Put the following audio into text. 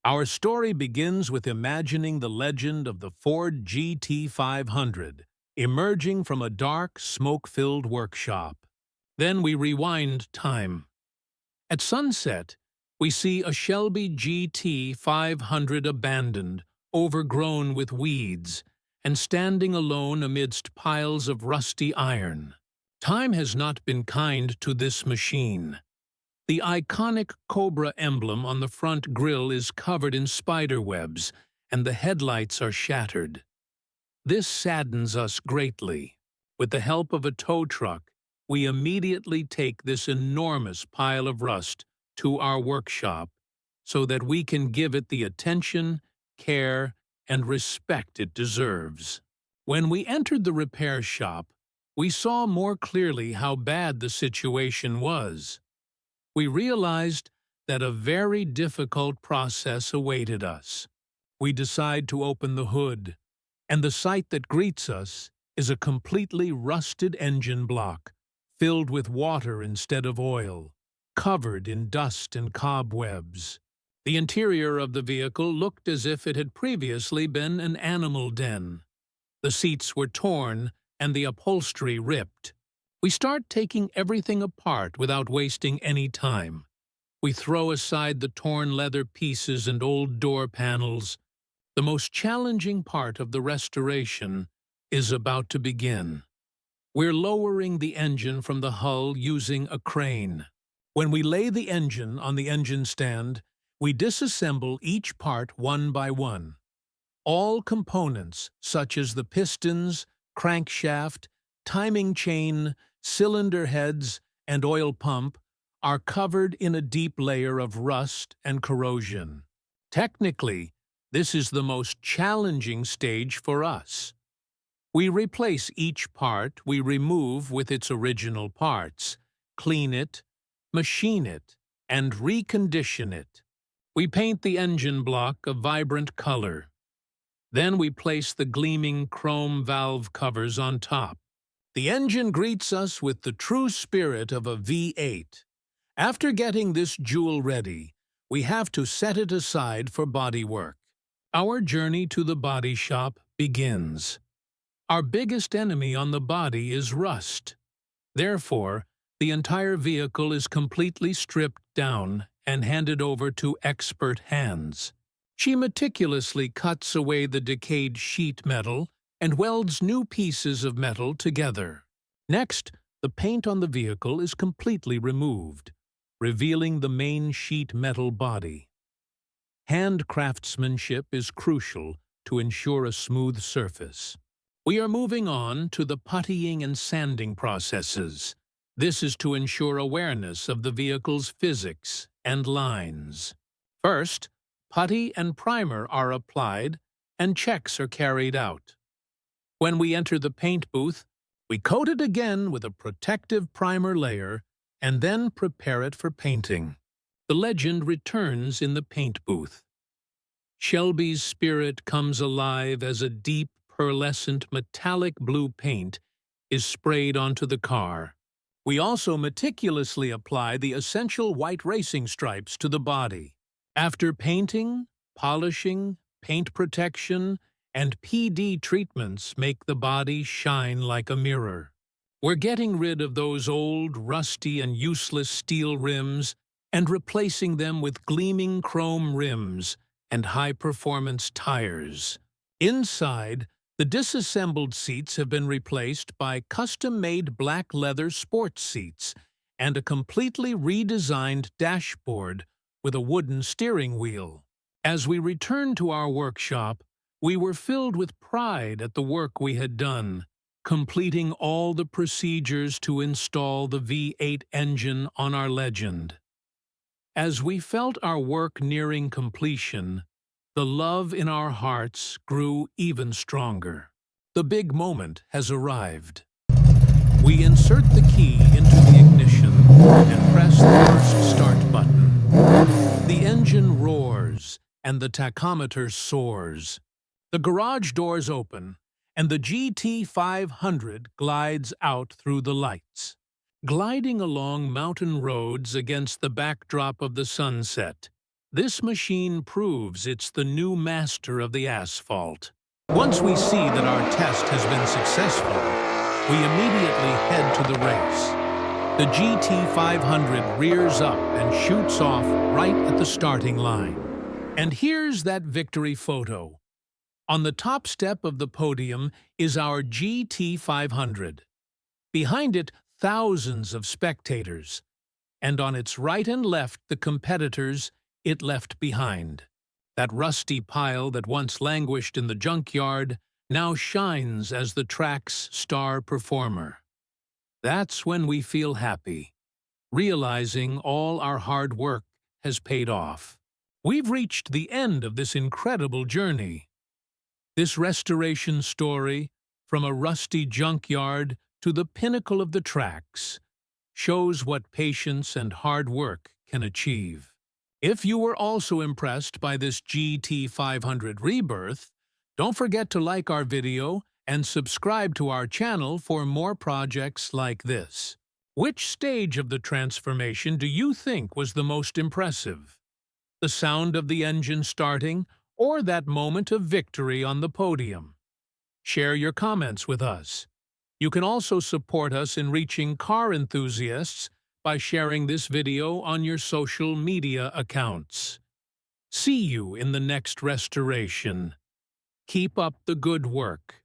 Our story begins with imagining the legend of the Ford GT500 emerging from a dark, smoke-filled workshop. Then we rewind time. At sunset, we see a Shelby GT500 abandoned, overgrown with weeds, and standing alone amidst piles of rusty iron. Time has not been kind to this machine. The iconic Cobra emblem on the front grille is covered in spider webs, and the headlights are shattered. This saddens us greatly. With the help of a tow truck, we immediately take this enormous pile of rust to our workshop so that we can give it the attention, care, and respect it deserves. When we entered the repair shop, we saw more clearly how bad the situation was. We realized that a very difficult process awaited us. We decide to open the hood, and the sight that greets us is a completely rusted engine block, filled with water instead of oil, covered in dust and cobwebs. The interior of the vehicle looked as if it had previously been an animal den. The seats were torn and the upholstery ripped. We start taking everything apart without wasting any time. We throw aside the torn leather pieces and old door panels. The most challenging part of the restoration is about to begin. We're lowering the engine from the hull using a crane. When we lay the engine on the engine stand, we disassemble each part one by one. All components, such as the pistons, crankshaft, timing chain, cylinder heads, and oil pump, are covered in a deep layer of rust and corrosion. Technically, this is the most challenging stage for us. We replace each part we remove with its original parts, clean it, machine it, and recondition it. We paint the engine block a vibrant color. Then we place the gleaming chrome valve covers on top. The engine greets us with the true spirit of a V8. After getting this jewel ready, we have to set it aside for bodywork. Our journey to the body shop begins. Our biggest enemy on the body is rust. Therefore, the entire vehicle is completely stripped down and handed over to expert hands. She meticulously cuts away the decayed sheet metal and welds new pieces of metal together. Next, the paint on the vehicle is completely removed, revealing the main sheet metal body. Hand craftsmanship is crucial to ensure a smooth surface. We are moving on to the puttying and sanding processes. This is to ensure awareness of the vehicle's physics and lines. First, putty and primer are applied and checks are carried out. When we enter the paint booth, we coat it again with a protective primer layer and then prepare it for painting. The legend returns in the paint booth. Shelby's spirit comes alive as a deep, pearlescent metallic blue paint is sprayed onto the car. We also meticulously apply the essential white racing stripes to the body. After painting, polishing, paint protection, and PD treatments make the body shine like a mirror. We're getting rid of those old, rusty, and useless steel rims and replacing them with gleaming chrome rims and high-performance tires. Inside, the disassembled seats have been replaced by custom-made black leather sports seats and a completely redesigned dashboard with a wooden steering wheel. As we returned to our workshop, we were filled with pride at the work we had done, completing all the procedures to install the V8 engine on our Legend. As we felt our work nearing completion, the love in our hearts grew even stronger. The big moment has arrived. We insert the key into the ignition and press the first start button. The engine roars and the tachometer soars. The garage doors open and the GT500 glides out through the lights. Gliding along mountain roads against the backdrop of the sunset, This machine proves it's the new master of the asphalt. Once we see that our test has been successful, we immediately head to the race. The GT500 rears up and shoots off right at the starting line. And here's that victory photo. On the top step of the podium is our GT500. Behind it, thousands of spectators. And on its right and left, the competitors it left behind. That rusty pile that once languished in the junkyard now shines as the track's star performer. That's when we feel happy, realizing all our hard work has paid off. We've reached the end of this incredible journey. This restoration story, from a rusty junkyard to the pinnacle of the tracks, shows what patience and hard work can achieve. If you were also impressed by this GT500 rebirth, don't forget to like our video and subscribe to our channel for more projects like this. Which stage of the transformation do you think was the most impressive? The sound of the engine starting, or that moment of victory on the podium? Share your comments with us. You can also support us in reaching car enthusiasts by sharing this video on your social media accounts. See you in the next restoration. Keep up the good work.